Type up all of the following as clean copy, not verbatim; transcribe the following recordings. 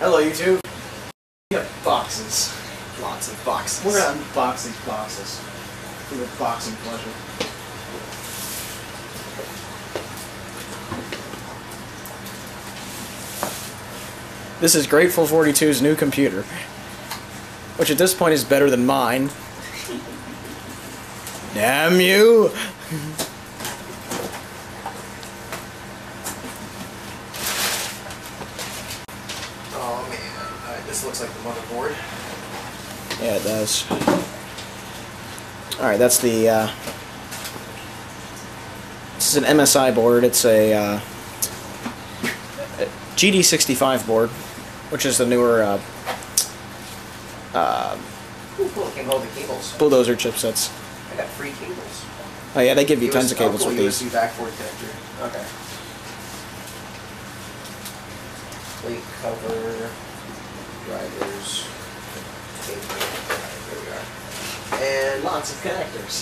Hello, YouTube. We have boxes. Lots of boxes. We're gonna unbox these boxes for your boxing pleasure. This is Grateful 42's new computer, which at this point is better than mine. Damn you! Oh man, alright, this looks like the motherboard. Yeah, it does. Alright, that's the, this is an MSI board. It's a GD65 board, which is the newer, Ooh, cool, it came with all the cables. Bulldozer chipsets. I got free cables. Oh yeah, they give you tons of cables cool, with these. USB backboard connector. Okay. Plate cover, drivers, cable. There we are. And lots of connectors.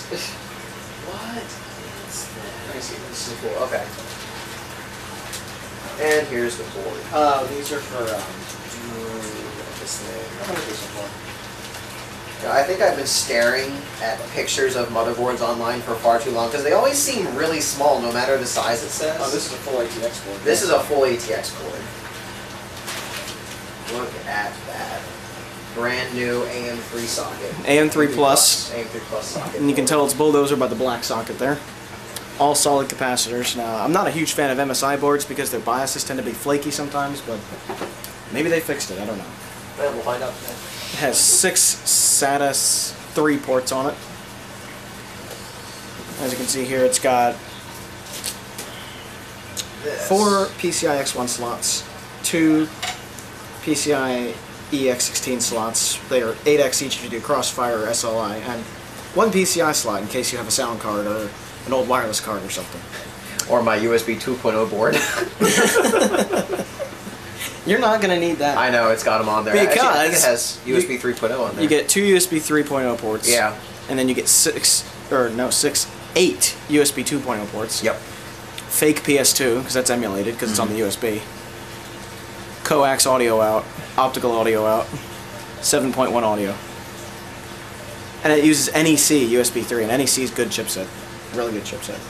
What is that? Let me see. This is cool. Okay. And here's the board. These are for this thing. How much is this for? I think I've been staring at pictures of motherboards online for far too long because they always seem really small no matter the size it says. Oh, this is a full ATX board. This is a full ATX board. Look at that. Brand new AM3 socket. AM3 Plus. AM3 Plus socket. And you can tell it's Bulldozer by the black socket there. All solid capacitors. Now, I'm not a huge fan of MSI boards because their BIOSes tend to be flaky sometimes, but maybe they fixed it. I don't know. Well, we'll find out today. It has 6 SATA 3 ports on it. As you can see here, it's got 4 PCI X1 slots, 2 PCI EX16 slots. They are 8X each if you do Crossfire or SLI, and 1 PCI slot in case you have a sound card or an old wireless card or something. Or my USB 2.0 board. You're not going to need that. I know, it's got them on there. Because actually, I think it has USB 3.0 on there. You get 2 USB 3.0 ports. Yeah. And then you get 8 USB 2.0 ports. Yep. Fake PS2, because that's emulated, because it's on the USB. Coax audio out, optical audio out, 7.1 audio. And it uses NEC USB 3, and NEC is good chipset. Really good chipset.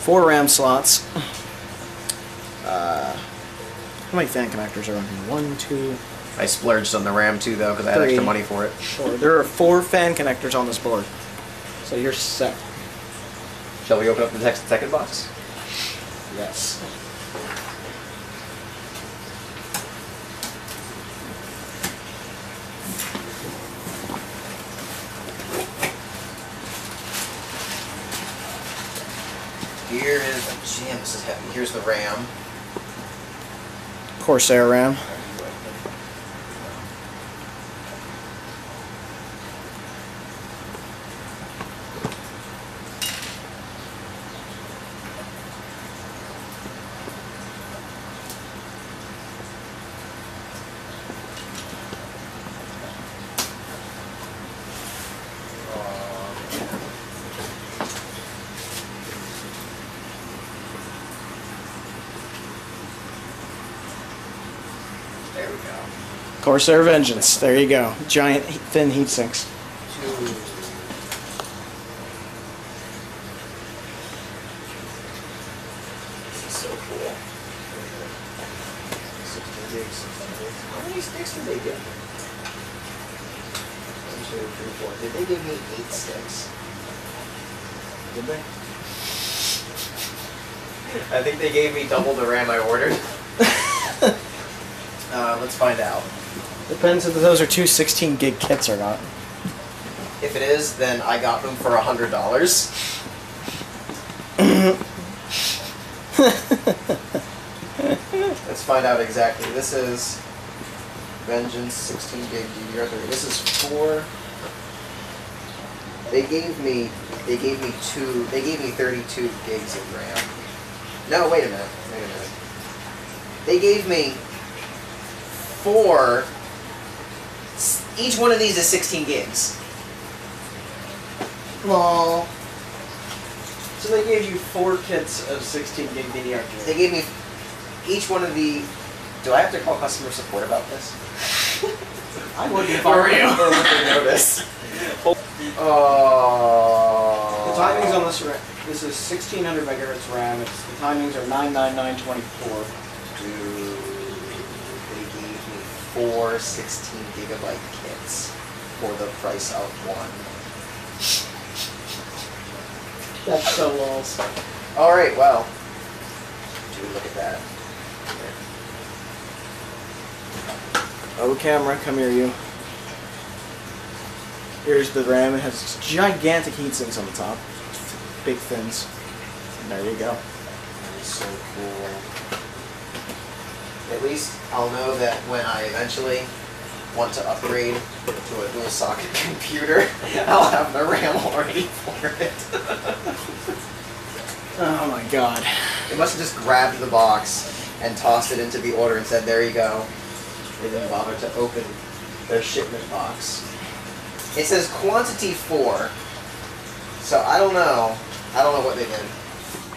4 RAM slots. How many fan connectors are on here? 1, 2... I splurged on the RAM too, though, because I had extra money for it. Sure. There are 4 fan connectors on this board. So you're set. Shall we open up the second box? Yes. Here is... Damn, this is heavy. Here's the RAM. Corsair RAM. There we go. Corsair Vengeance. There you go. Giant thin heat sinks. 2. This is so cool. 16 gigs. How many sticks did they give me? 1, 2, 3, 4. Did they give me 8 sticks? Did they? I think they gave me double the RAM I ordered. Let's find out. Depends if those are 2 16-gig kits or not. If it is, then I got them for $100. Let's find out exactly. This is Vengeance 16 gig DDR3. This is 4. They gave me 32 gigs of RAM. No, wait a minute. They gave me 4. Each one of these is 16 gigs. Lol. So they gave you 4 kits of 16 gig DDR3. They gave me each one of the Do I have to call customer support about this? I would if Or would they notice? The timings on this this is 1600 megahertz RAM. The timings are 99924. Dude, they gave me 4 16-gigabyte kits for the price of one. That's so lost. Alright, well. Dude, look at that. Oh, camera, come here, you. Here's the RAM. It has gigantic heat sinks on the top. Big fins. And there you go. That is so cool. At least I'll know that when I eventually want to upgrade to a dual socket computer, I'll have the RAM already for it. Oh my god. They must have just grabbed the box and tossed it into the order and said, there you go. They didn't bother to open their shipment box. It says quantity 4. So I don't know. I don't know what they did.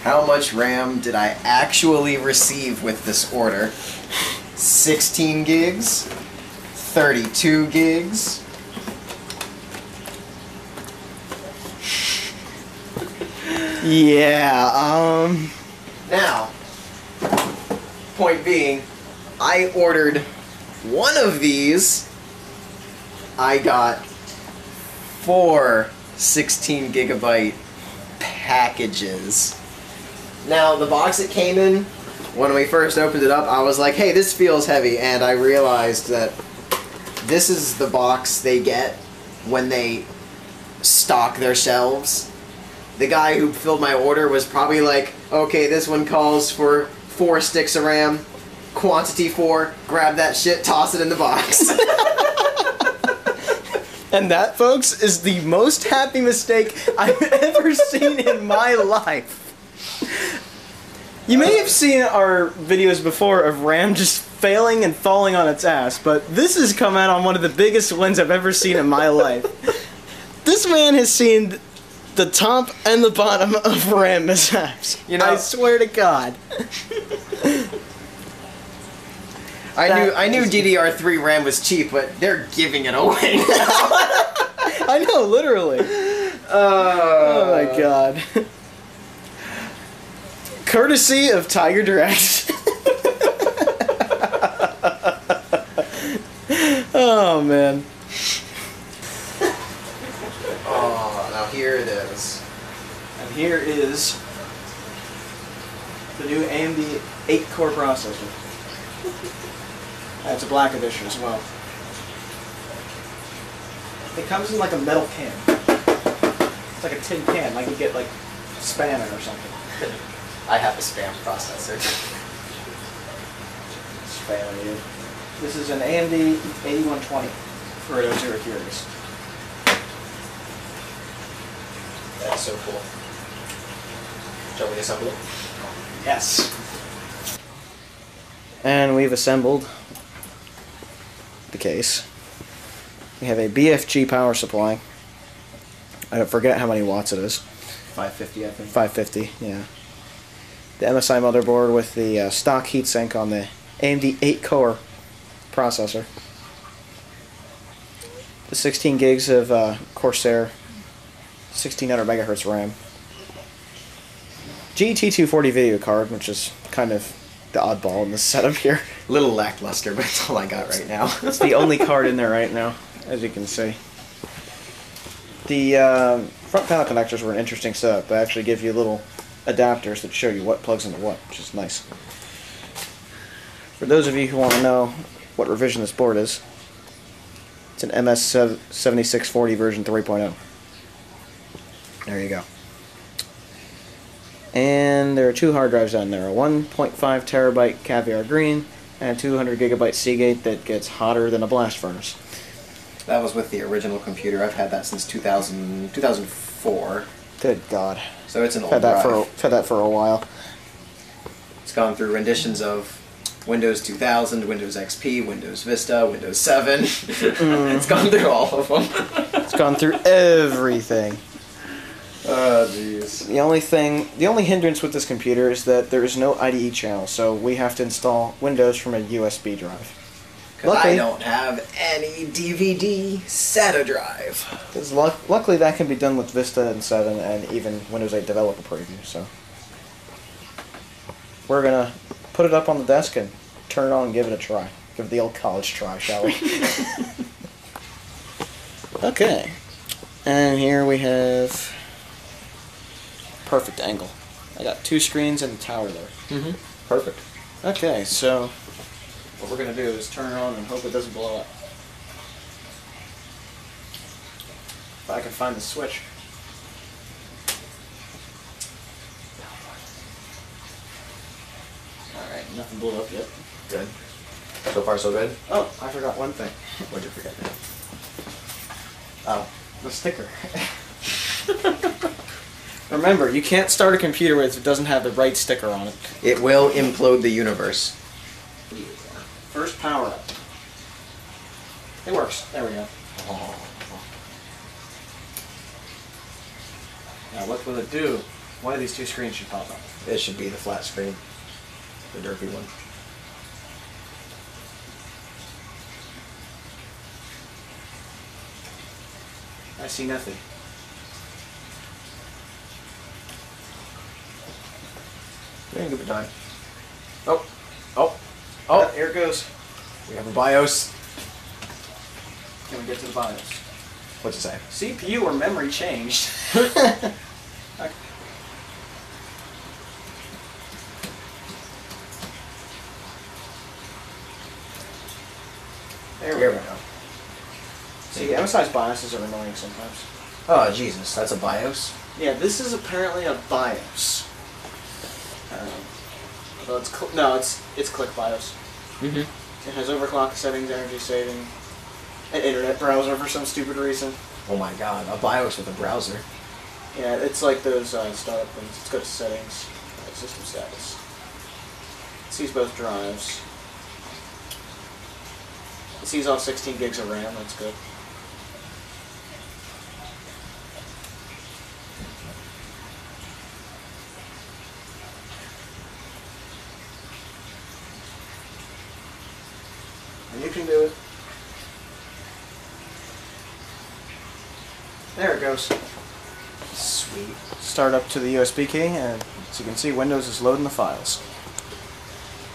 How much RAM did I actually receive with this order? 16 gigs? 32 gigs? Yeah, Now, point being, I ordered one of these. I got 4 16-gigabyte packages. Now, the box it came in, when we first opened it up, I was like, hey, this feels heavy, and I realized that this is the box they get when they stock their shelves. The guy who filled my order was probably like, okay, this one calls for 4 sticks of RAM, quantity 4, grab that shit, toss it in the box. and that, folks, is the most happy mistake I've ever seen in my life. You may have seen our videos before of RAM just failing and falling on its ass, but this has come out on one of the biggest wins I've ever seen in my life. This man has seen the top and the bottom of RAM mishaps. You know, I swear to God. I knew DDR3 RAM was cheap, but they're giving it away now. I know, literally. Oh my God. Courtesy of Tiger Direct. Oh man. Oh, now here it is. And here is the new AMD 8-core processor. It's a black edition as well. It comes in like a metal can. It's like a tin can, like you get like Spam or something. I have a spam processor. Spam you. This is an AMD 8120 for those who are curious. That's so cool. Shall we assemble it? Yes. And we've assembled the case. We have a BFG power supply. I forget how many watts it is. 550, I think. 550, yeah. The MSI motherboard with the stock heatsink on the AMD 8-core processor. The 16 gigs of Corsair 1600 megahertz RAM. GT240 video card, which is kind of the oddball in this setup here. A little lackluster, but it's all I got right now. It's the only card in there right now, as you can see. The front panel connectors were an interesting setup. They actually give you little adapters that show you what plugs into what, which is nice. For those of you who want to know what revision this board is, it's an MS7640 version 3.0. There you go. And there are 2 hard drives on there, a 1.5 terabyte Caviar Green and a 200 gigabyte Seagate that gets hotter than a blast furnace. That was with the original computer. I've had that since 2004. Good God. So it's an old Had that drive. for a while. It's gone through renditions of Windows 2000, Windows XP, Windows Vista, Windows 7. It's gone through all of them. It's gone through everything. Oh, jeez. Jesus. The only hindrance with this computer is that there is no IDE channel, so we have to install Windows from a USB drive. Because I don't have any DVD SATA drive. Because luckily that can be done with Vista and 7 and even Windows 8 Developer Preview, so... We're gonna put it up on the desk and turn it on and give it a try. Give it the old college try, shall we? Okay. And here we have... perfect angle. I got 2 screens and the tower there. Mm-hmm. Perfect. Okay, so... what we're going to do is turn it on and hope it doesn't blow up. If I can find the switch. Alright, nothing blew up yet. Good. So far so good? Oh, I forgot one thing. What'd you forget now? Oh, the sticker. Remember, you can't start a computer if it doesn't have the right sticker on it. It will implode the universe. First power up. It works. There we go. Now what will it do? One of these 2 screens should pop up. It should be the flat screen. The derpy one. I see nothing. Very good time. Oh. Oh. Oh, here it goes. We have a BIOS. Can we get to the BIOS? What's it say? CPU or memory changed. Okay. There we go. See, MSI's BIOSes are annoying sometimes. Oh, Jesus. That's a BIOS? Yeah, this is apparently a BIOS. Well, it's click BIOS. Mm-hmm. It has overclock settings, energy saving, an internet browser for some stupid reason. Oh my God, a BIOS with a browser. Yeah, it's like those startup things. Let's go to settings, system status. It sees both drives. It sees off 16 gigs of RAM, that's good. And you can do it. There it goes. Sweet. Start up to the USB key, and as you can see, Windows is loading the files.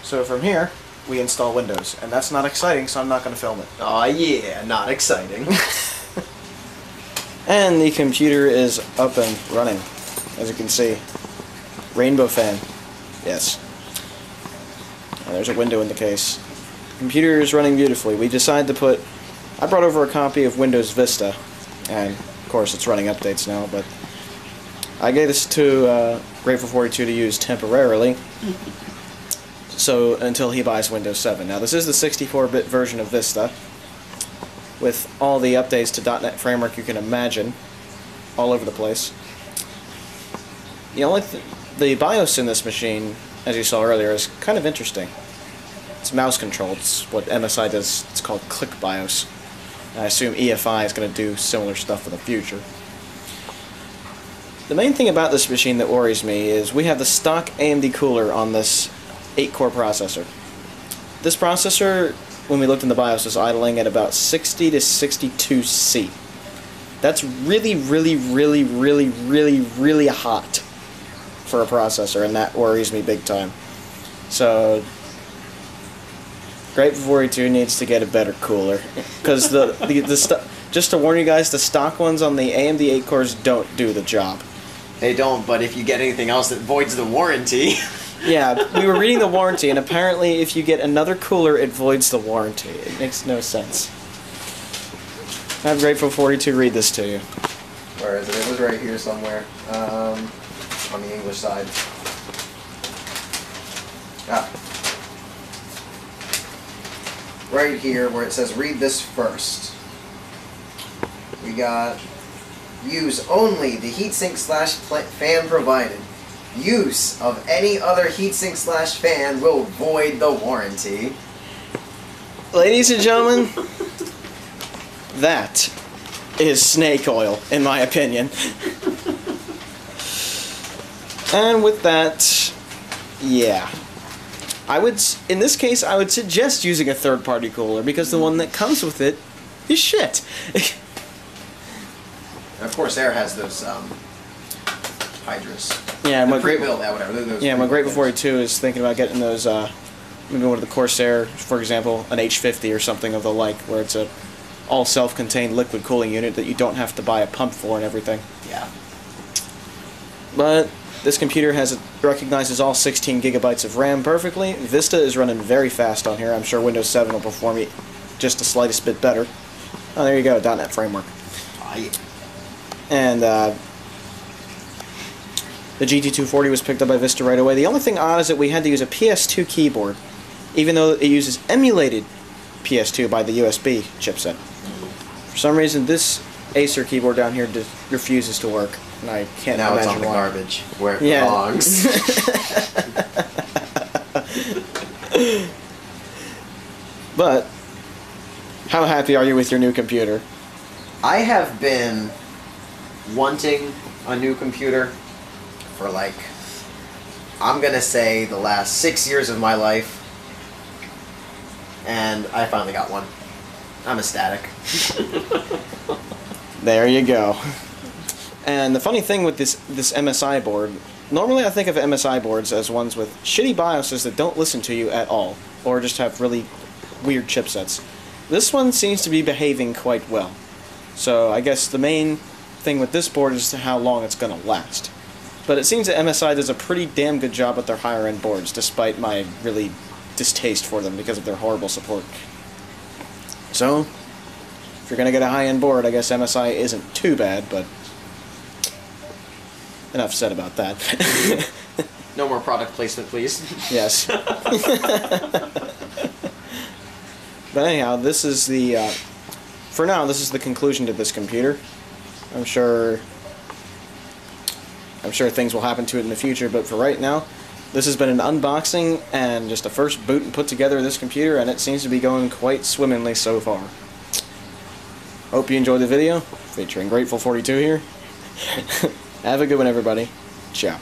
So from here, we install Windows, and that's not exciting, so I'm not going to film it. Aw, yeah, not exciting. And the computer is up and running, as you can see. Rainbow fan. Yes. And there's a window in the case. The computer is running beautifully. We decided to put... I brought over a copy of Windows Vista, and of course it's running updates now, but I gave this to Grateful42 to use temporarily, so until he buys Windows 7. Now this is the 64-bit version of Vista, with all the updates to .NET Framework you can imagine, all over the place. The BIOS in this machine, as you saw earlier, is kind of interesting. It's mouse controlled. It's what MSI does. It's called Click BIOS. I assume EFI is going to do similar stuff in the future. The main thing about this machine that worries me is we have the stock AMD cooler on this 8-core processor. This processor, when we looked in the BIOS, is idling at about 60 to 62C. That's really, really, really, really, really, really hot for a processor, and that worries me big time. So Grateful42 needs to get a better cooler, because just to warn you guys, the stock ones on the AMD 8 cores don't do the job. They don't, but if you get anything else that voids the warranty... Yeah, we were reading the warranty, and apparently if you get another cooler, it voids the warranty. It makes no sense. Have Grateful42 read this to you. Where is it? It was right here somewhere. On the English side. Ah. Right here where it says read this first. We got use only the heatsink / fan provided. Use of any other heatsink / fan will void the warranty. Ladies and gentlemen, that is snake oil, in my opinion. And with that, yeah. In this case, I would suggest using a third-party cooler, because the one that comes with it is shit. Of course, Air has those Hydras. Yeah, the pre-built, whatever. Those yeah, my Great 42 is thinking about getting those, maybe one of the Corsair, for example, an H50 or something of the like, where it's a all self-contained liquid cooling unit that you don't have to buy a pump for and everything. Yeah. But this computer recognizes all 16 gigabytes of RAM perfectly. Vista is running very fast on here. I'm sure Windows 7 will perform it just the slightest bit better. Oh, there you go, .NET Framework. Yeah. And the GT240 was picked up by Vista right away. The only thing odd is that we had to use a PS2 keyboard, even though it uses emulated PS2 by the USB chipset. For some reason, this Acer keyboard down here refuses to work, and I can't now imagine it's on the why. garbage where it belongs. But how happy are you with your new computer? I have been wanting a new computer for like, I'm gonna say the last 6 years of my life, and I finally got one. I'm ecstatic. There you go. And the funny thing with this MSI board, normally I think of MSI boards as ones with shitty BIOSes that don't listen to you at all, or just have really weird chipsets. This one seems to be behaving quite well. So I guess the main thing with this board is how long it's going to last. But it seems that MSI does a pretty damn good job with their higher end boards, despite my really distaste for them because of their horrible support. So, if you're going to get a high-end board, I guess MSI isn't too bad, but enough said about that. No more product placement, please. Yes. But anyhow, this is the, for now, this is the conclusion to this computer. I'm sure things will happen to it in the future, but for right now, this has been an unboxing and just a first boot and put together of this computer, and it seems to be going quite swimmingly so far. Hope you enjoyed the video, featuring Grateful 42 here. Have a good one, everybody. Ciao.